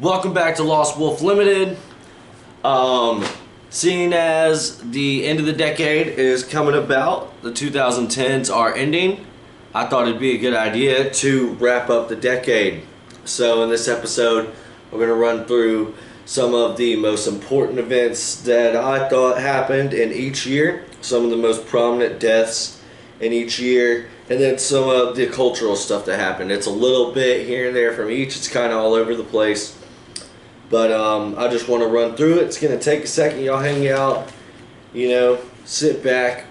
Welcome back to Lost Wolf Limited. Seeing as the end of the decade is coming about, the 2010s are ending, I thought it'd be a good idea to wrap up the decade. So in this episode, we're going to run through some of the most important events that I thought happened in each year, some of the most prominent deaths in each year, and then some of the cultural stuff that happened. It's a little bit here and there from each. It's kind of all over the place. But I just want to run through it. It's going to take a second. Y'all hang out, sit back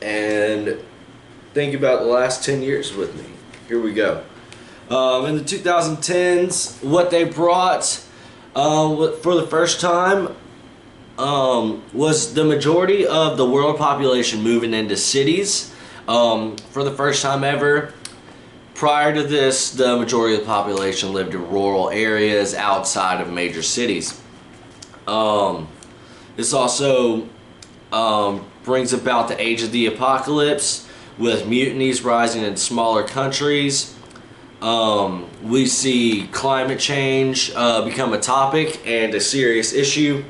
and think about the last 10 years with me. Here we go. In the 2010s, what they brought for the first time was the majority of the world population moving into cities. For the first time ever. Prior to this, the majority of the population lived in rural areas outside of major cities. This also brings about the age of the apocalypse, with mutinies rising in smaller countries. We see climate change become a topic and a serious issue.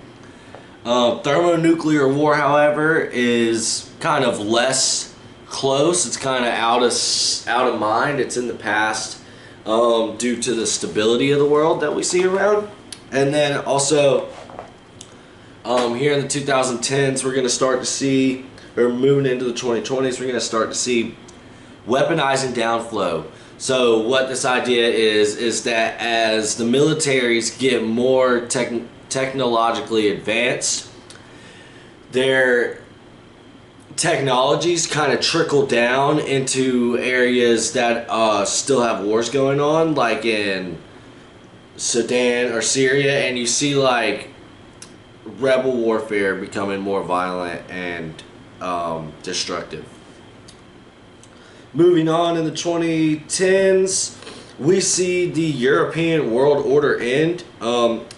Thermonuclear war, however, is kind of less close. It's kind of out of mind. It's in the past due to the stability of the world that we see around. And then also here in the 2010s, we're going to start to see, or moving into the 2020s, we're going to start to see weaponizing downflow. So what this idea is that as the militaries get more technologically advanced, their technologies kind of trickle down into areas that still have wars going on, like in Sudan or Syria, and you see like rebel warfare becoming more violent and destructive. Moving on, in the 2010s, we see the European world order end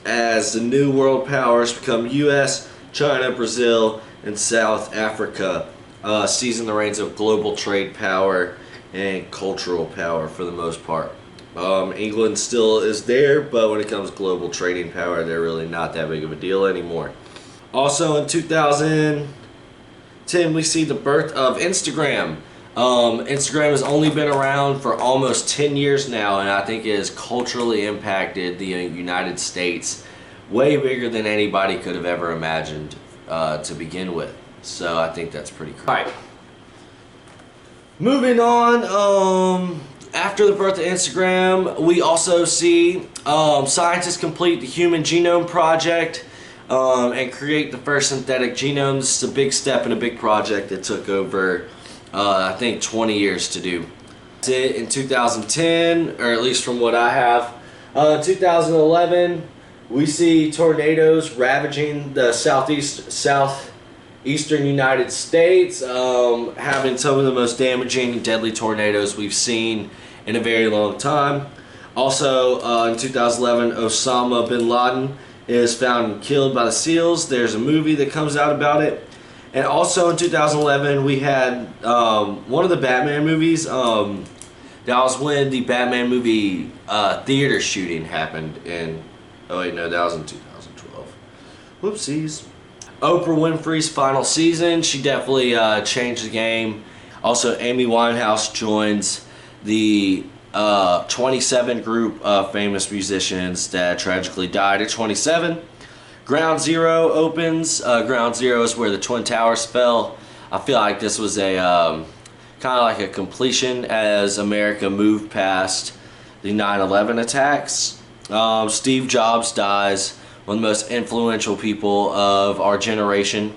as the new world powers become US, China, Brazil, and South Africa, seizing the reins of global trade power and cultural power for the most part. England still is there, but when it comes to global trading power, they're really not that big of a deal anymore. Also in 2010, we see the birth of Instagram. Instagram has only been around for almost 10 years now, and I think it has culturally impacted the United States way bigger than anybody could have ever imagined to begin with. So I think that's pretty cool. Alright. Moving on, after the birth of Instagram, we also see scientists complete the Human Genome Project and create the first synthetic genomes. It's a big step and a big project that took over, I think, 20 years to do. That's it in 2010, or at least from what I have. 2011, we see tornadoes ravaging the southeastern United States, having some of the most damaging and deadly tornadoes we've seen in a very long time. Also, in 2011, Osama bin Laden is found and killed by the SEALs. There's a movie that comes out about it. And also in 2011, we had one of the Batman movies. That was when the Batman movie theater shooting happened in... Oh wait, no, that was in 2012. Whoopsies. Oprah Winfrey's final season. She definitely changed the game. Also, Amy Winehouse joins the 27 group of famous musicians that tragically died at 27. Ground Zero opens. Ground Zero is where the Twin Towers fell. I feel like this was a kind of like a completion as America moved past the 9/11 attacks. Steve Jobs dies, one of the most influential people of our generation.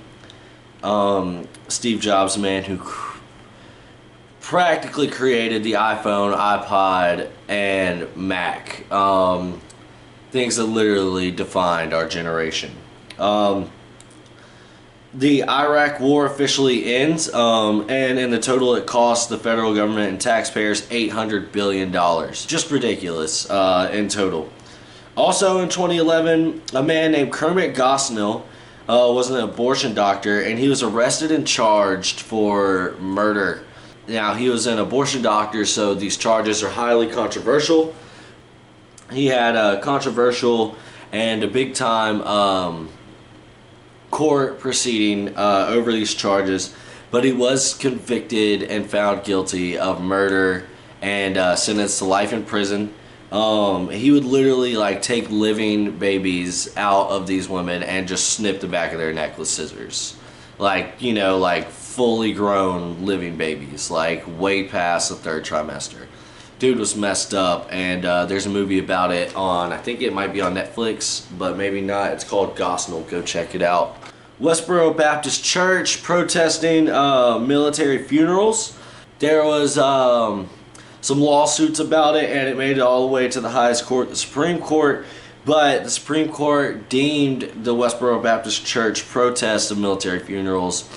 Steve Jobs, the man who practically created the iPhone, iPod, and Mac. Things that literally defined our generation. The Iraq War officially ends, and in the total it cost the federal government and taxpayers $800 billion. Just ridiculous in total. Also in 2011, a man named Kermit Gosnell was an abortion doctor, and he was arrested and charged for murder. Now, he was an abortion doctor, so these charges are highly controversial. He had a controversial and a big time court proceeding over these charges, but he was convicted and found guilty of murder and sentenced to life in prison. He would literally like take living babies out of these women and just snip the back of their neck with scissors. Like, you know, like fully grown living babies, like way past the third trimester. Dude was messed up, and there's a movie about it on, I think it might be on Netflix, but maybe not. It's called Gosnell. Go check it out. Westboro Baptist Church protesting military funerals. There was some lawsuits about it, and it made it all the way to the highest court, the Supreme Court. But the Supreme Court deemed the Westboro Baptist Church protest of military funerals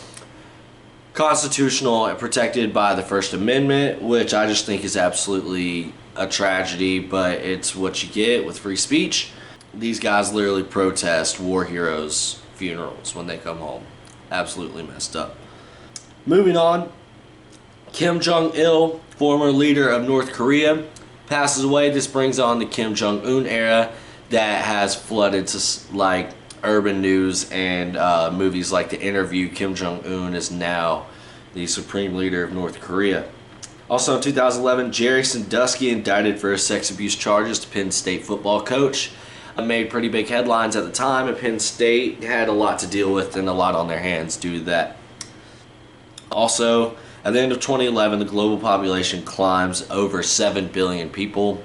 constitutional and protected by the First Amendment, which I just think is absolutely a tragedy, but it's what you get with free speech. These guys literally protest war heroes' funerals when they come home. Absolutely messed up. Moving on, Kim Jong-il, former leader of North Korea, passes away. This brings on the Kim Jong-un era that has flooded to like urban news and movies like The Interview. Kim Jong-un is now the supreme leader of North Korea. Also in 2011, Jerry Sandusky indicted for sex abuse charges to Penn State football coach. Made pretty big headlines at the time, and Penn State had a lot to deal with and a lot on their hands due to that. Also, at the end of 2011, the global population climbs over 7 billion people.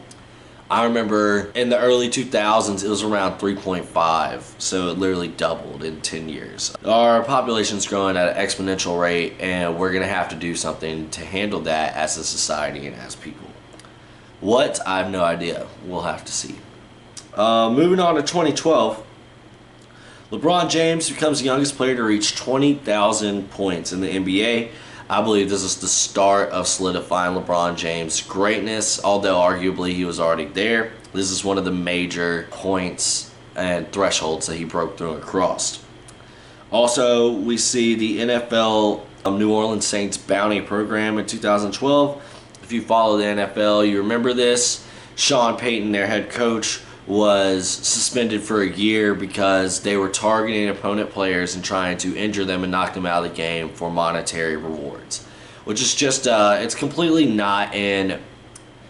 I remember in the early 2000s, it was around 3.5, so it literally doubled in 10 years. Our population's growing at an exponential rate, and we're going to have to do something to handle that as a society and as people. What? I have no idea. We'll have to see. Moving on to 2012, LeBron James becomes the youngest player to reach 20,000 points in the NBA. I believe this is the start of solidifying LeBron James' greatness, although arguably he was already there. This is one of the major points and thresholds that he broke through and crossed. Also, we see the NFL New Orleans Saints bounty program in 2012. If you follow the NFL, you remember this. Sean Payton, their head coach, was suspended for a year because they were targeting opponent players and trying to injure them and knock them out of the game for monetary rewards, which is just it's completely not in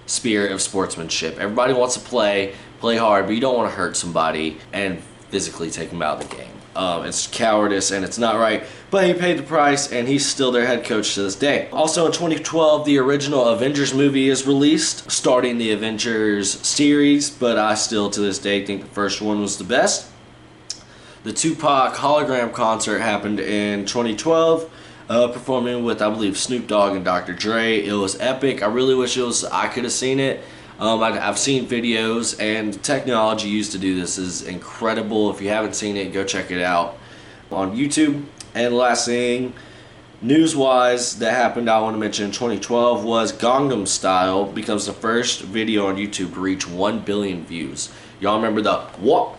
spirit of sportsmanship. Everybody wants to play hard, but you don't want to hurt somebody and physically take them out of the game. It's cowardice and it's not right, but he paid the price and he's still their head coach to this day. Also in 2012, the original Avengers movie is released, starting the Avengers series, but I still to this day think the first one was the best. The Tupac hologram concert happened in 2012, performing with I believe Snoop Dogg and Dr. Dre. It was epic. I really wish I could have seen it. I've seen videos, and the technology used to do this is incredible. If you haven't seen it, go check it out on YouTube. And last thing, news-wise, that happened I want to mention in 2012 was Gangnam Style becomes the first video on YouTube to reach 1 billion views. Y'all remember the what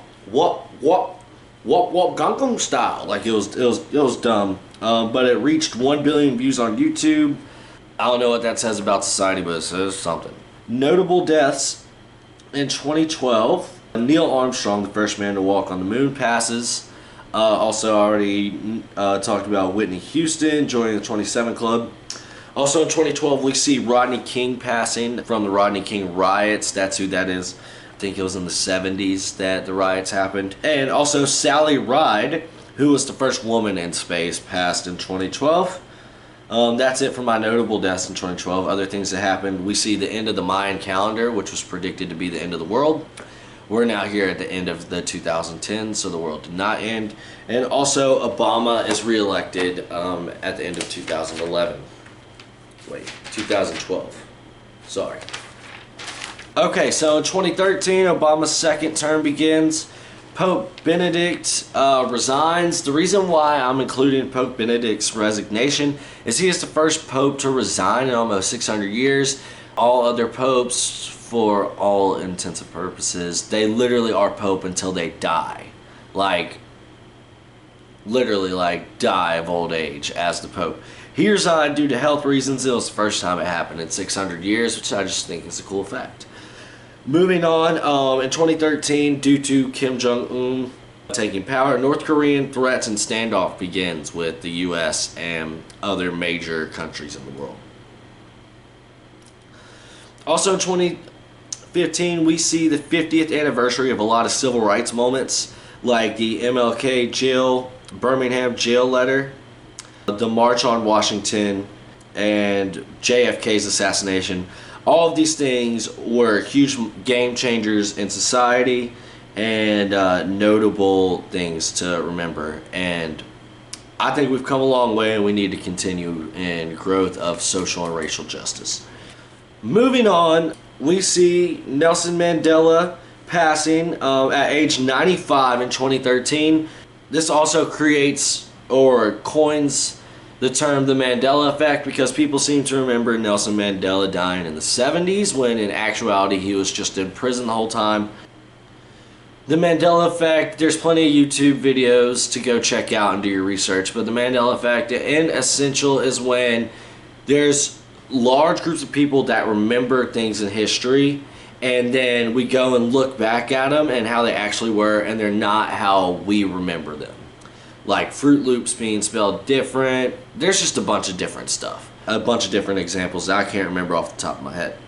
Gangnam Style? Like it was dumb, but it reached 1 billion views on YouTube. I don't know what that says about society, but it says something. Notable deaths in 2012. Neil Armstrong, the first man to walk on the moon, passes. Also already talked about Whitney Houston joining the 27 Club. Also in 2012 we see Rodney King passing from the Rodney King riots. That's who that is. I think it was in the 70s that the riots happened. And also Sally Ride, who was the first woman in space, passed in 2012. That's it for my notable deaths in 2012. Other things that happened, we see the end of the Mayan calendar, which was predicted to be the end of the world. We're now here at the end of the 2010s, so the world did not end. And also, Obama is reelected at the end of 2011. Wait, 2012. Sorry. Okay, so in 2013, Obama's second term begins. Pope Benedict resigns. The reason why I'm including Pope Benedict's resignation is he is the first pope to resign in almost 600 years. All other popes, for all intents and purposes, they literally are pope until they die. Like, literally, like, die of old age as the pope. He resigned due to health reasons. It was the first time it happened in 600 years, which I just think is a cool fact. Moving on, in 2013, due to Kim Jong-un taking power, North Korean threats and standoff begins with the U.S. and other major countries in the world. Also in 2015, we see the 50th anniversary of a lot of civil rights moments, like the MLK Birmingham jail letter, the March on Washington, and JFK's assassination. All of these things were huge game changers in society and notable things to remember. And I think we've come a long way, and we need to continue in growth of social and racial justice. Moving on, we see Nelson Mandela passing at age 95 in 2013. This also creates or coins the term the Mandela effect, because people seem to remember Nelson Mandela dying in the 70s, when in actuality he was just in prison the whole time. The Mandela effect, there's plenty of YouTube videos to go check out and do your research, but the Mandela effect in essential is when there's large groups of people that remember things in history, and then we go and look back at them and how they actually were, and they're not how we remember them. Like Fruit Loops being spelled different. There's just a bunch of different stuff. A bunch of different examples that I can't remember off the top of my head.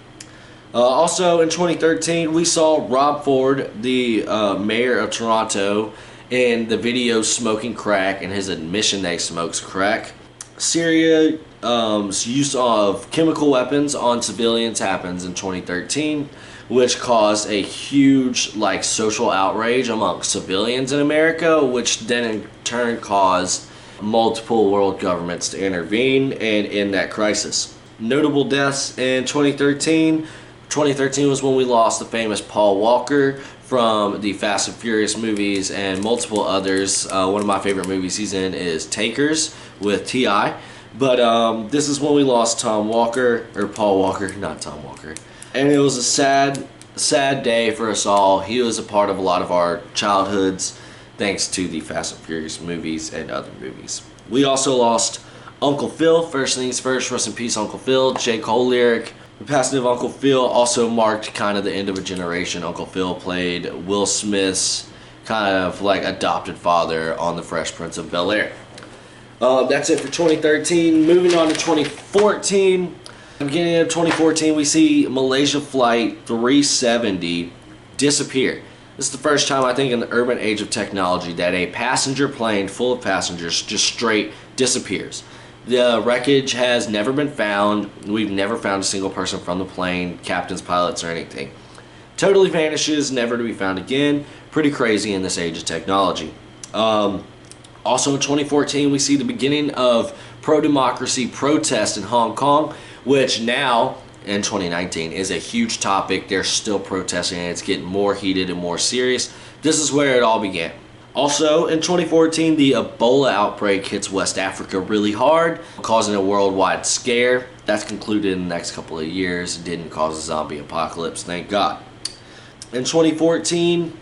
Also in 2013, we saw Rob Ford, the mayor of Toronto, in the video smoking crack and his admission that he smokes crack. Syria's use of chemical weapons on civilians happens in 2013, which caused a huge social outrage amongst civilians in America, which then in turn caused multiple world governments to intervene and end that crisis. Notable deaths in 2013. 2013 was when we lost the famous Paul Walker from the Fast and Furious movies and multiple others. One of my favorite movies he's in is Takers with T.I. But this is when we lost Paul Walker, not Tom Walker. And it was a sad day for us all. He was a part of a lot of our childhoods, thanks to the Fast and Furious movies and other movies. We also lost Uncle Phil. First things first, rest in peace, Uncle Phil. J. Cole lyric. The passing of Uncle Phil also marked kind of the end of a generation. Uncle Phil played Will Smith's kind of adopted father on The Fresh Prince of Bel-Air. That's it for 2013. Moving on to 2014. Beginning of 2014, we see Malaysia Flight 370 disappear. This is the first time, I think, in the urban age of technology that a passenger plane full of passengers just straight disappears. The wreckage has never been found. We've never found a single person from the plane, captains, pilots, or anything. Totally vanishes, never to be found again. Pretty crazy in this age of technology. Also in 2014, we see the beginning of pro-democracy protests in Hong Kong, which now, in 2019, is a huge topic. They're still protesting, and it's getting more heated and more serious. This is where it all began. Also, in 2014, the Ebola outbreak hits West Africa really hard, causing a worldwide scare. That's concluded in the next couple of years. It didn't cause a zombie apocalypse, thank God. In 2014,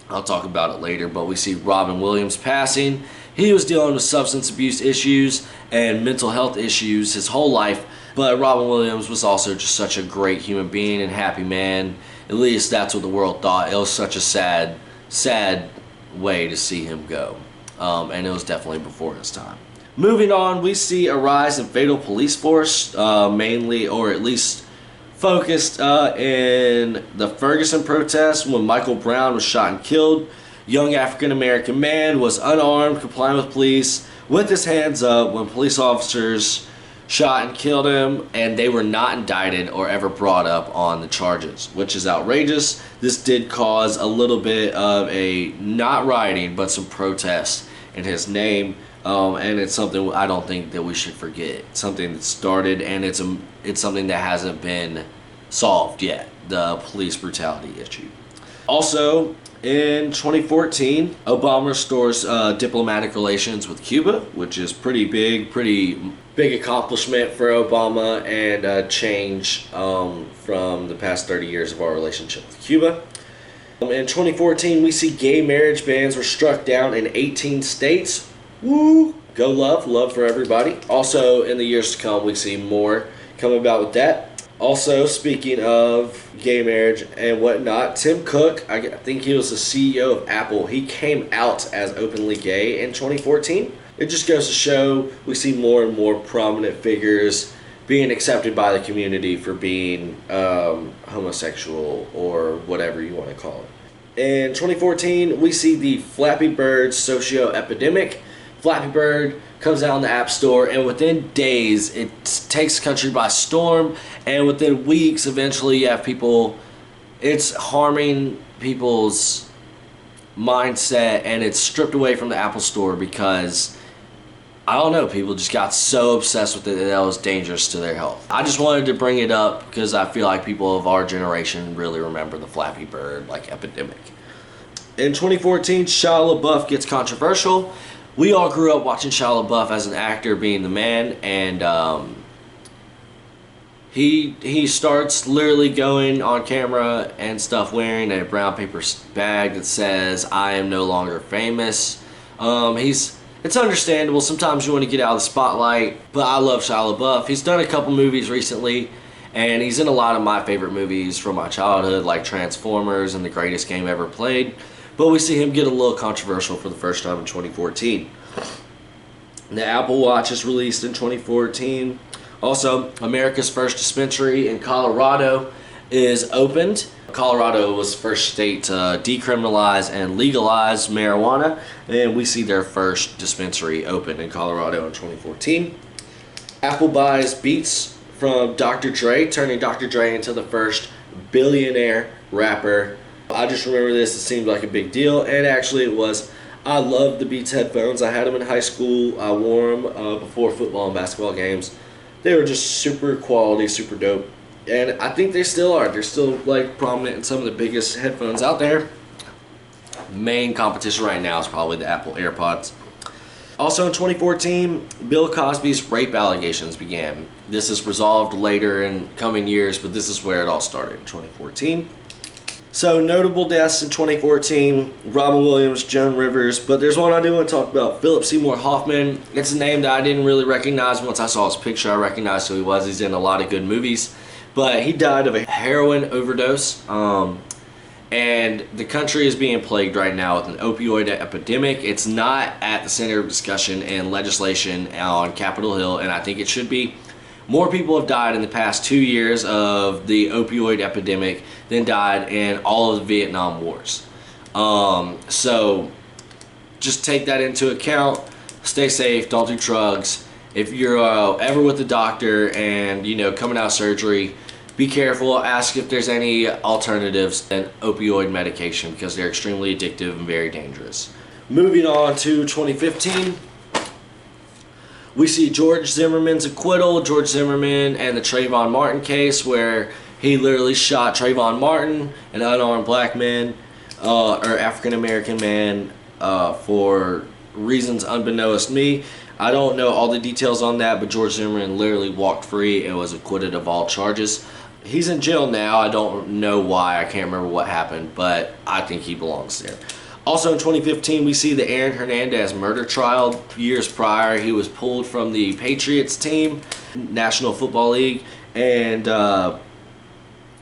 I'll talk about it later, but we see Robin Williams passing. He was dealing with substance abuse issues and mental health issues his whole life, but Robin Williams was also just such a great human being and happy man. At least that's what the world thought. It was such a sad way to see him go, and it was definitely before his time. Moving on, we see a rise in fatal police force, mainly, or at least focused in the Ferguson protests when Michael Brown was shot and killed. Young African American man was unarmed, complying with police, with his hands up when police officers shot and killed him, and they were not indicted or ever brought up on the charges, which is outrageous. This did cause a little bit of a, not rioting, but some protest in his name, and it's something I don't think that we should forget. It's something that started, and it's something that hasn't been solved yet, the police brutality issue. Also, in 2014, Obama restores diplomatic relations with Cuba, which is pretty big accomplishment for Obama, and a change from the past 30 years of our relationship with Cuba. In 2014, we see gay marriage bans were struck down in 18 states. Woo! Go love for everybody. Also, in the years to come, we see more come about with that. Also, speaking of gay marriage and whatnot, Tim Cook, I think he was the CEO of Apple. He came out as openly gay in 2014. It just goes to show we see more and more prominent figures being accepted by the community for being homosexual or whatever you want to call it. In 2014, we see the Flappy Bird socio-epidemic. Flappy Bird comes out in the App Store, and within days, it takes the country by storm, and within weeks, eventually you have people, it's harming people's mindset, and it's stripped away from the Apple Store because, I don't know, people just got so obsessed with it that it was dangerous to their health. I just wanted to bring it up because I feel like people of our generation really remember the Flappy Bird epidemic. In 2014, Shia LaBeouf gets controversial. We all grew up watching Shia LaBeouf as an actor being the man, and he starts literally going on camera and stuff wearing a brown paper bag that says, "I am no longer famous." It's understandable. Sometimes you want to get out of the spotlight, but I love Shia LaBeouf. He's done a couple movies recently, and he's in a lot of my favorite movies from my childhood, like Transformers and The Greatest Game Ever Played. But we see him get a little controversial for the first time in 2014. The Apple Watch is released in 2014. Also, America's first dispensary in Colorado is opened. Colorado was the first state to decriminalize and legalize marijuana, and we see their first dispensary open in Colorado in 2014. Apple buys Beats from Dr. Dre, turning Dr. Dre into the first billionaire rapper. I just remember this, it seemed like a big deal, and actually it was. I loved the Beats headphones. I had them in high school. I wore them before football and basketball games. They were just super quality, super dope. And I think they still are. They're still prominent in some of the biggest headphones out there. Main competition right now is probably the Apple AirPods. Also in 2014, Bill Cosby's rape allegations began. This is resolved later in coming years, but this is where it all started in 2014. So notable deaths in 2014, Robin Williams, Joan Rivers, but there's one I do want to talk about, Philip Seymour Hoffman. It's a name that I didn't really recognize. Once I saw his picture, I recognized who he was. He's in a lot of good movies. But he died of a heroin overdose. And the country is being plagued right now with an opioid epidemic. It's not at the center of discussion and legislation on Capitol Hill, and I think it should be. More people have died in the past 2 years of the opioid epidemic than died in all of the Vietnam Wars. So just take that into account. Stay safe. Don't do drugs. If you're ever with a doctor and coming out of surgery, be careful. Ask if there's any alternatives than opioid medication because they're extremely addictive and very dangerous. Moving on to 2015. We see George Zimmerman's acquittal. George Zimmerman and the Trayvon Martin case, where he literally shot Trayvon Martin, an unarmed black man, or African American man, for reasons unbeknownst to me. I don't know all the details on that, but George Zimmerman literally walked free and was acquitted of all charges. He's in jail now. I don't know why. I can't remember what happened, but I think he belongs there. Also in 2015, we see the Aaron Hernandez murder trial. Years prior, he was pulled from the Patriots team, National Football League, and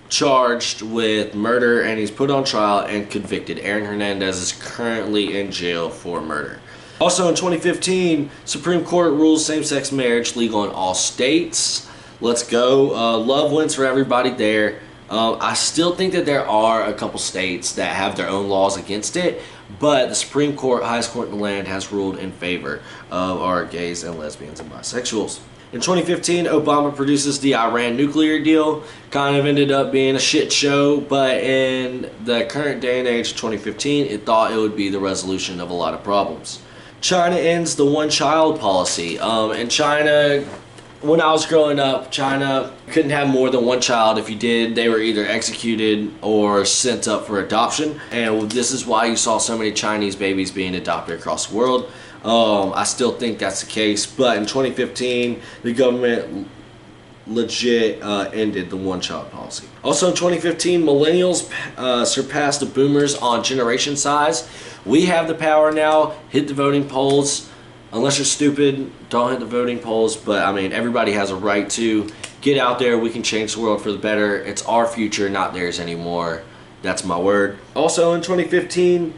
charged with murder, and he's put on trial and convicted. Aaron Hernandez is currently in jail for murder. Also in 2015, Supreme Court rules same-sex marriage legal in all states. Let's go. Love wins for everybody there. I still think that there are a couple states that have their own laws against it, but the Supreme Court, highest court in the land, has ruled in favor of our gays and lesbians and bisexuals. In 2015, Obama produces the Iran nuclear deal. Kind of ended up being a shit show, but in the current day and age of 2015, it thought it would be the resolution of a lot of problems. China ends the one-child policy. In China, when I was growing up, China couldn't have more than one child. If you did, they were either executed or sent up for adoption. And this is why you saw so many Chinese babies being adopted across the world. I still think that's the case. But in 2015, the government legit ended the one-child policy. Also in 2015, millennials surpassed the boomers on generation size. We have the power now. Hit the voting polls. Unless you're stupid, don't hit the voting polls. But I mean, everybody has a right to Get out there. We can change the world for the better. It's our future, not theirs anymore. That's my word. Also in 2015,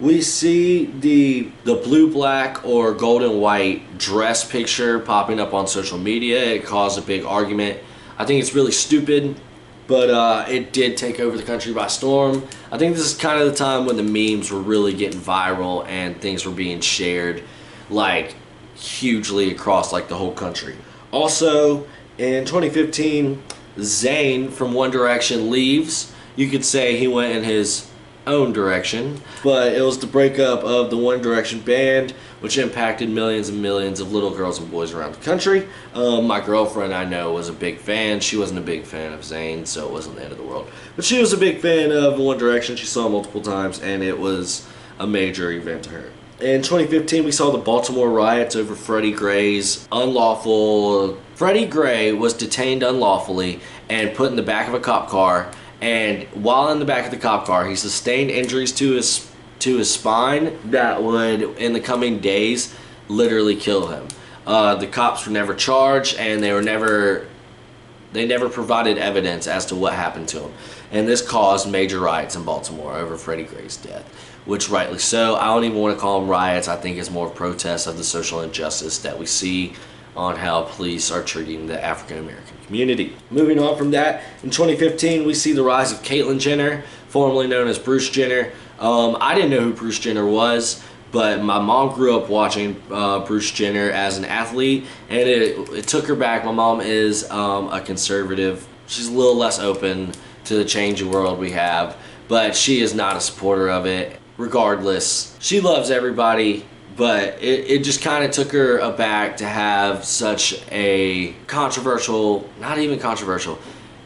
we see the blue, black, or golden white dress picture popping up on social media. It caused a big argument. I think it's really stupid, but it did take over the country by storm. I think this is kind of the time when the memes were really getting viral and things were being shared like hugely across like the whole country. Also in 2015, Zayn from One Direction leaves. You could say he went in his own direction, but it was the breakup of the One Direction band, which impacted millions and millions of little girls and boys around the country. My girlfriend, I know, was a big fan. She wasn't a big fan of Zayn, so it wasn't the end of the world. But she was a big fan of One Direction. She saw multiple times, and it was a major event to her. In 2015, we saw the Baltimore riots over Freddie Gray's unlawful... Freddie Gray was detained unlawfully and put in the back of a cop car, and while in the back of the cop car, he sustained injuries to his spine that would, in the coming days, literally kill him. The cops were never charged, and they never provided evidence as to what happened to him. And this caused major riots in Baltimore over Freddie Gray's death, which rightly so. I don't even want to call them riots. I think it's more protests of the social injustice that we see on how police are treating the African American community. Moving on from that, in 2015, we see the rise of Caitlyn Jenner, formerly known as Bruce Jenner. I didn't know who Bruce Jenner was, but my mom grew up watching Bruce Jenner as an athlete, and it took her back. My mom is a conservative. She's a little less open to the changing world we have, but she is not a supporter of it. Regardless, she loves everybody, but it just kind of took her aback to have such a controversial, not even controversial,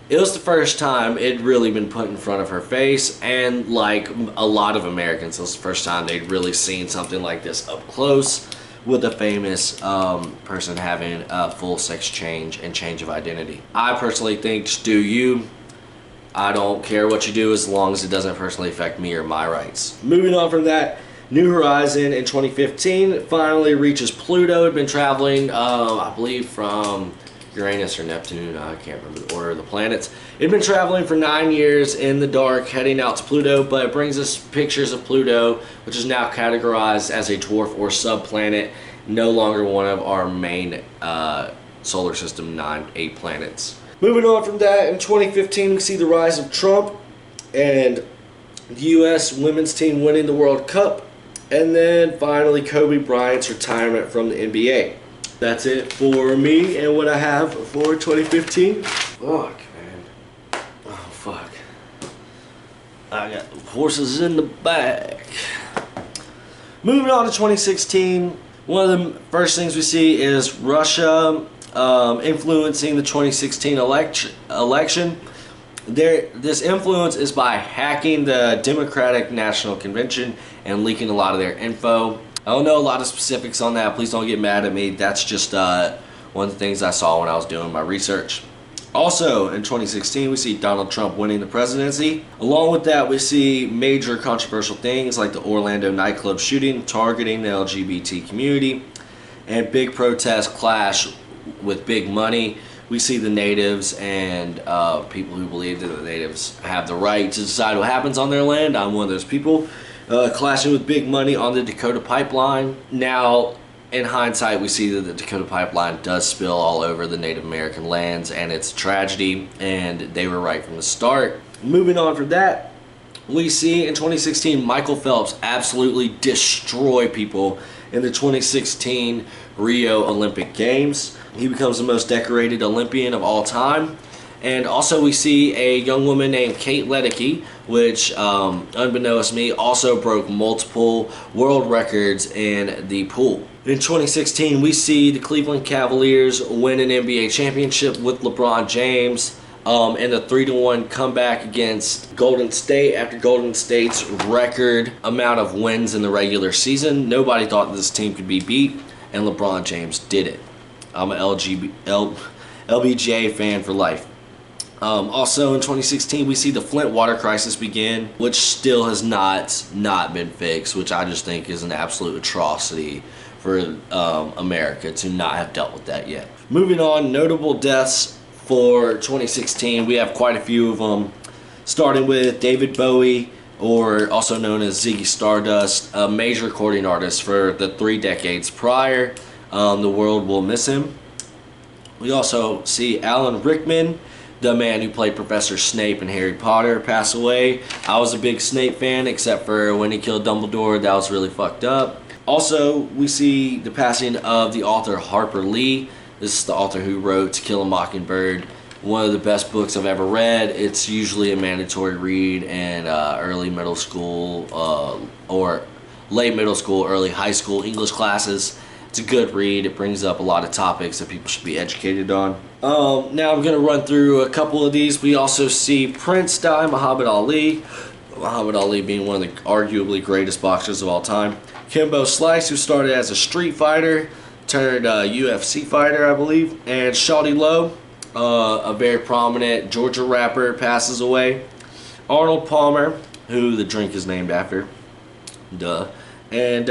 it was the first time it'd really been put in front of her face, and like a lot of Americans, it was the first time they'd really seen something like this up close with a famous person having a full sex change and change of identity. I personally think just do you. I don't care what you do as long as it doesn't personally affect me or my rights. Moving on from that, New Horizon in 2015 finally reaches Pluto. It had been traveling, I believe, from Uranus or Neptune. I can't remember the order of the planets. It had been traveling for 9 years in the dark, heading out to Pluto, but it brings us pictures of Pluto, which is now categorized as a dwarf or subplanet, no longer one of our main solar system 8 planets. Moving on from that, in 2015, we see the rise of Trump and the U.S. women's team winning the World Cup. And then finally, Kobe Bryant's retirement from the NBA. That's it for me and what I have for 2015. Fuck, man. Oh, fuck. I got horses in the back. Moving on to 2016, one of the first things we see is Russia influencing the 2016 election. This influence is by hacking the Democratic National Convention and leaking a lot of their info. I don't know a lot of specifics on that. Please don't get mad at me. That's just one of the things I saw when I was doing my research. Also, in 2016, we see Donald Trump winning the presidency. Along with that, we see major controversial things like the Orlando nightclub shooting, targeting the LGBT community, and big protest clash with big money. We see the natives and people who believe that the natives have the right to decide what happens on their land. I'm one of those people. Clashing with big money on the Dakota Pipeline. Now, in hindsight, we see that the Dakota Pipeline does spill all over the Native American lands, and it's a tragedy, and they were right from the start. Moving on from that, we see in 2016 Michael Phelps absolutely destroy people in the 2016 Rio Olympic Games. He becomes the most decorated Olympian of all time. And also we see a young woman named Kate Ledecky, which, unbeknownst to me, also broke multiple world records in the pool. In 2016, we see the Cleveland Cavaliers win an NBA championship with LeBron James in a 3-1 comeback against Golden State after Golden State's record amount of wins in the regular season. Nobody thought this team could be beat, and LeBron James did it. I'm an LBJ fan for life. Also in 2016, we see the Flint water crisis begin, which still has not been fixed, which I just think is an absolute atrocity for America to not have dealt with that yet. Moving on, notable deaths for 2016. We have quite a few of them, starting with David Bowie, or also known as Ziggy Stardust, a major recording artist for the 3 decades prior. The world will miss him. We also see Alan Rickman, the man who played Professor Snape in Harry Potter, pass away. I was a big Snape fan, except for when he killed Dumbledore. That was really fucked up. Also, we see the passing of the author Harper Lee. This is the author who wrote To Kill a Mockingbird, one of the best books I've ever read. It's usually a mandatory read in early middle school or late middle school, early high school English classes. It's a good read. It brings up a lot of topics that people should be educated on. Now I'm going to run through a couple of these. We also see Prince die, Muhammad Ali. Muhammad Ali being one of the arguably greatest boxers of all time. Kimbo Slice, who started as a street fighter, turned UFC fighter, I believe. And Shawty Lowe, a very prominent Georgia rapper, passes away. Arnold Palmer, who the drink is named after. Duh. And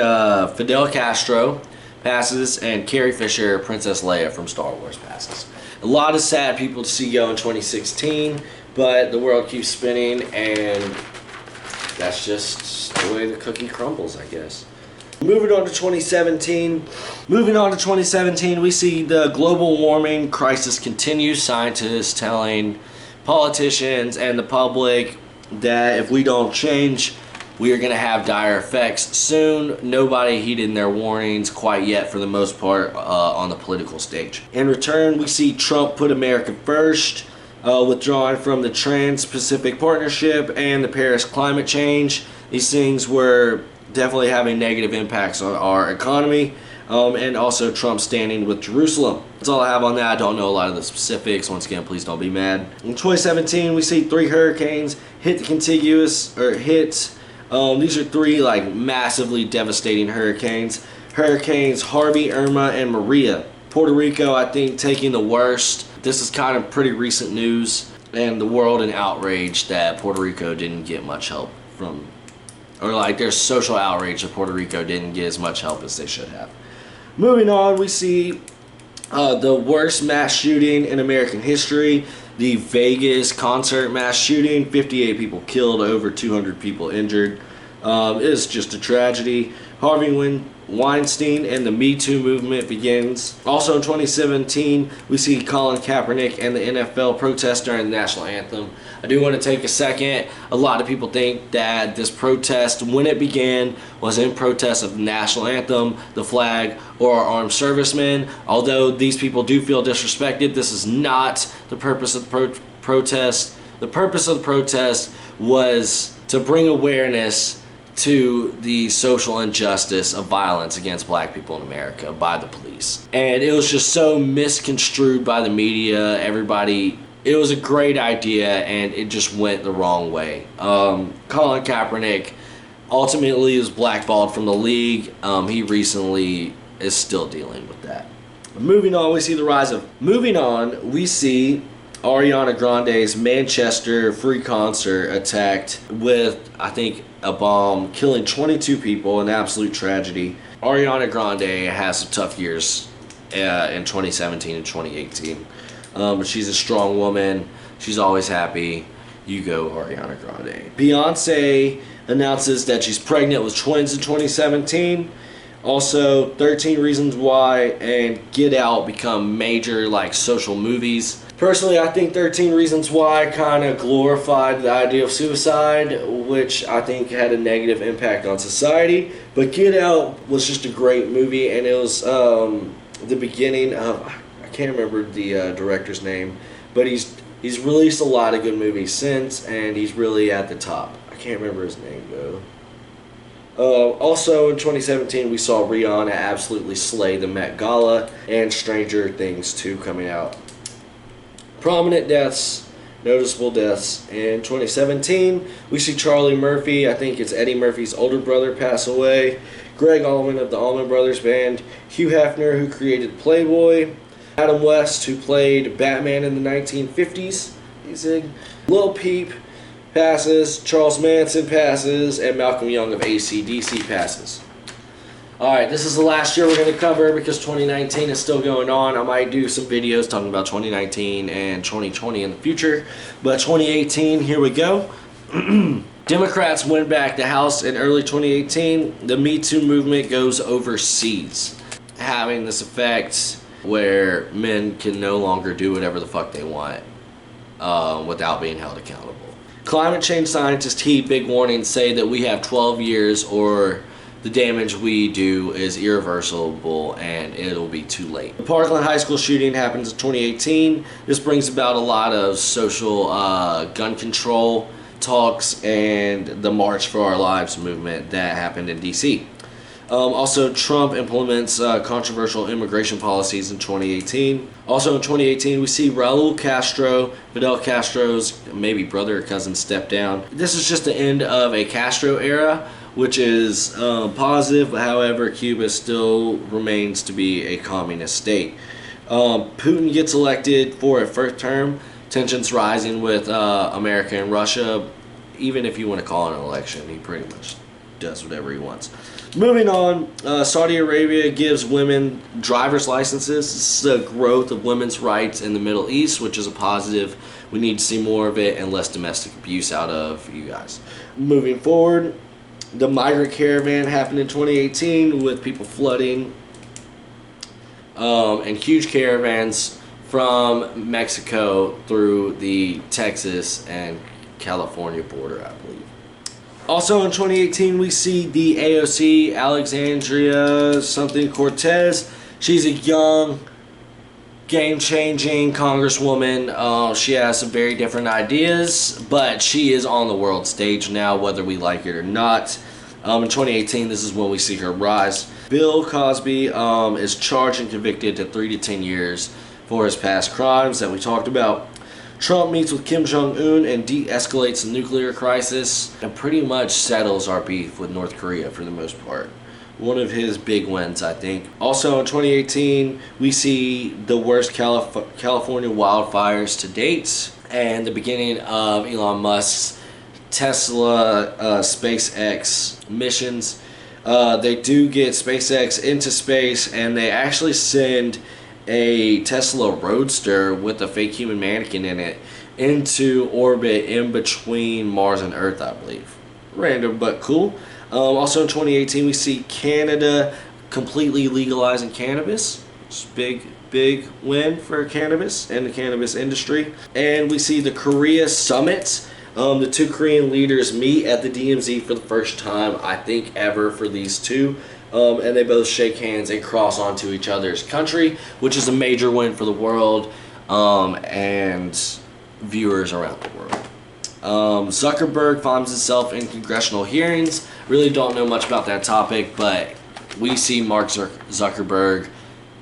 Fidel Castro passes, and Carrie Fisher, Princess Leia from Star Wars, passes. A lot of sad people to see go in 2016, but the world keeps spinning, and that's just the way the cookie crumbles, I guess. Moving on to 2017. We see the global warming crisis continue. Scientists telling politicians and the public that if we don't change, we are going to have dire effects soon. Nobody heeded their warnings quite yet, for the most part, on the political stage. In return, we see Trump put America first, withdrawing from the Trans-Pacific Partnership and the Paris climate change. These things were definitely having negative impacts on our economy, and also Trump standing with Jerusalem. That's all I have on that. I don't know a lot of the specifics. Once again, please don't be mad. In 2017, we see 3 hurricanes hit the contiguous, or hit. These are 3 like massively devastating hurricanes. Hurricanes Harvey, Irma, and Maria. Puerto Rico, I think, taking the worst. This is kind of pretty recent news, and the world in outrage that Puerto Rico didn't get much help from, or like there's social outrage that Puerto Rico didn't get as much help as they should have. Moving on, we see the worst mass shooting in American history. The Vegas concert mass shooting, 58 people killed, over 200 people injured. It's just a tragedy. Harvey Weinstein and the Me Too movement begins. Also in 2017, we see Colin Kaepernick and the NFL protest during the national anthem. I do want to take a second. A lot of people think that this protest, when it began, was in protest of the national anthem, the flag, or our armed servicemen. Although these people do feel disrespected, this is not the purpose of the protest. The purpose of the protest was to bring awareness to the social injustice of violence against black people in America by the police. And it was just so misconstrued by the media. Everybody, it was a great idea, and it just went the wrong way. Colin Kaepernick ultimately was blackballed from the league. He recently is still dealing with that. Moving on, we see Ariana Grande's Manchester free concert attacked with, I think, a bomb, killing 22 people, an absolute tragedy. Ariana Grande has some tough years in 2017 and 2018. But she's a strong woman. She's always happy. You go, Ariana Grande. Beyonce announces that she's pregnant with twins in 2017. Also, 13 Reasons Why and Get Out become major like social movies. Personally, I think 13 Reasons Why kind of glorified the idea of suicide, which I think had a negative impact on society. But Get Out was just a great movie, and it was the beginning of, I can't remember the director's name, but he's released a lot of good movies since, and he's really at the top. I can't remember his name though. Also in 2017, we saw Rihanna absolutely slay the Met Gala, and Stranger Things 2 coming out. Prominent deaths, noticeable deaths. In 2017, we see Charlie Murphy, I think it's Eddie Murphy's older brother, pass away. Greg Allman of the Allman Brothers Band. Hugh Hefner, who created Playboy. Adam West, who played Batman in the 1950s. Lil Peep passes. Charles Manson passes. And Malcolm Young of AC/DC passes. Alright, this is the last year we're going to cover because 2019 is still going on. I might do some videos talking about 2019 and 2020 in the future. But 2018, here we go. Democrats win back the House in early 2018. The Me Too movement goes overseas, having this effect where men can no longer do whatever the fuck they want without being held accountable. Climate change scientists heed big warnings, say that we have 12 years or the damage we do is irreversible and it'll be too late. The Parkland High School shooting happens in 2018. This brings about a lot of social gun control talks and the March for Our Lives movement that happened in DC. Also, Trump implements controversial immigration policies in 2018. Also in 2018, we see Raul Castro, Fidel Castro's maybe brother or cousin, step down. This is just the end of a Castro era, which is positive, but however, Cuba still remains to be a communist state. Putin gets elected for a first term. Tensions rising with America and Russia. Even if you want to call it an election, he pretty much does whatever he wants. Moving on, Saudi Arabia gives women driver's licenses. This is a growth of women's rights in the Middle East, which is a positive. We need to see more of it and less domestic abuse out of you guys. Moving forward, the migrant caravan happened in 2018 with people flooding and huge caravans from Mexico through the Texas and California border, I believe. Also in 2018, we see the AOC, Alexandria something Cortez. She's a young, game-changing congresswoman. She has some very different ideas, but she is on the world stage now, whether we like it or not. In 2018, this is when we see her rise. Bill Cosby is charged and convicted to 3 to 10 years for his past crimes that we talked about. Trump meets with Kim Jong-un and de-escalates the nuclear crisis and pretty much settles our beef with North Korea for the most part. One of his big wins, I think. Also in 2018, we see the worst California wildfires to date and the beginning of Elon Musk's Tesla SpaceX missions. They do get SpaceX into space and they actually send a Tesla Roadster with a fake human mannequin in it into orbit in between Mars and Earth, I believe. Random but cool. Also in 2018, we see Canada completely legalizing cannabis. It's a big win for cannabis and the cannabis industry. And we see the Korea Summit. The two Korean leaders meet at the DMZ for the first time, I think, ever for these two. And they both shake hands and cross onto each other's country, which is a major win for the world and viewers around the world. Zuckerberg finds himself in congressional hearings. Really don't know much about that topic, but we see Mark Zuckerberg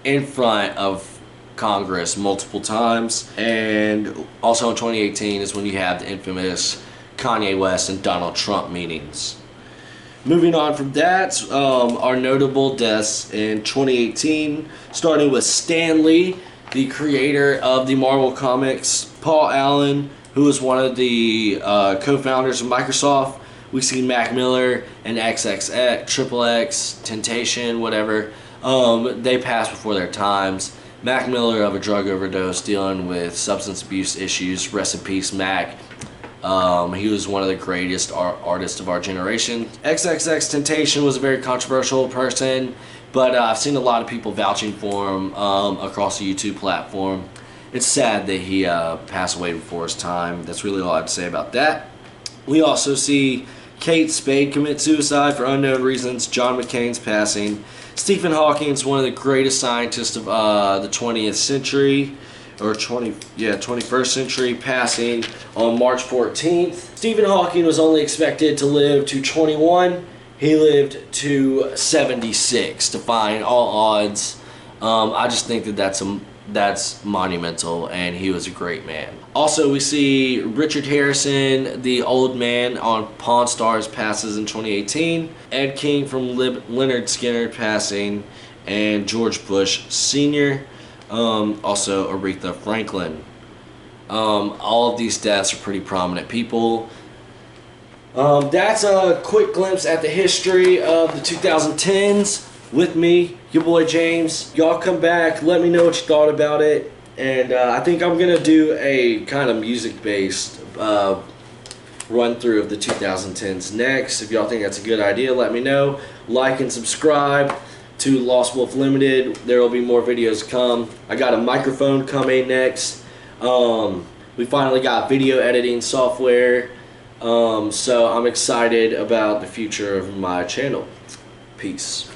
in front of Congress multiple times. And also in 2018 is when you have the infamous Kanye West and Donald Trump meetings. Moving on from that, our notable deaths in 2018, starting with Stan Lee, the creator of the Marvel Comics, Paul Allen, who was one of the co-founders of Microsoft. We see Mac Miller and XXX, Triple X, Temptation, whatever. They passed before their times. Mac Miller of a drug overdose, dealing with substance abuse issues. Rest in peace, Mac. He was one of the greatest artists of our generation. XXX Temptation was a very controversial person, but I've seen a lot of people vouching for him across the YouTube platform. It's sad that he passed away before his time. That's really all I have to say about that. We also see Kate Spade commit suicide for unknown reasons. John McCain's passing. Stephen Hawking is one of the greatest scientists of the 20th century. Or 21st century, passing on March 14th. Stephen Hawking was only expected to live to 21. He lived to 76, defying all odds. I just think that that's monumental, and he was a great man. Also, we see Richard Harrison, the old man on Pawn Stars, passes in 2018. Ed King from Leonard Skinner passing, and George Bush Sr., also Aretha Franklin. All of these deaths are pretty prominent people. That's a quick glimpse at the history of the 2010s. with me, your boy James. Y'all come back, let me know what you thought about it. And I think I'm going to do a kind of music-based run-through of the 2010s next. If y'all think that's a good idea, let me know. Like and subscribe to Lost Wolf Limited. There will be more videos come. I got a microphone coming next. We finally got video editing software. So I'm excited about the future of my channel. Peace.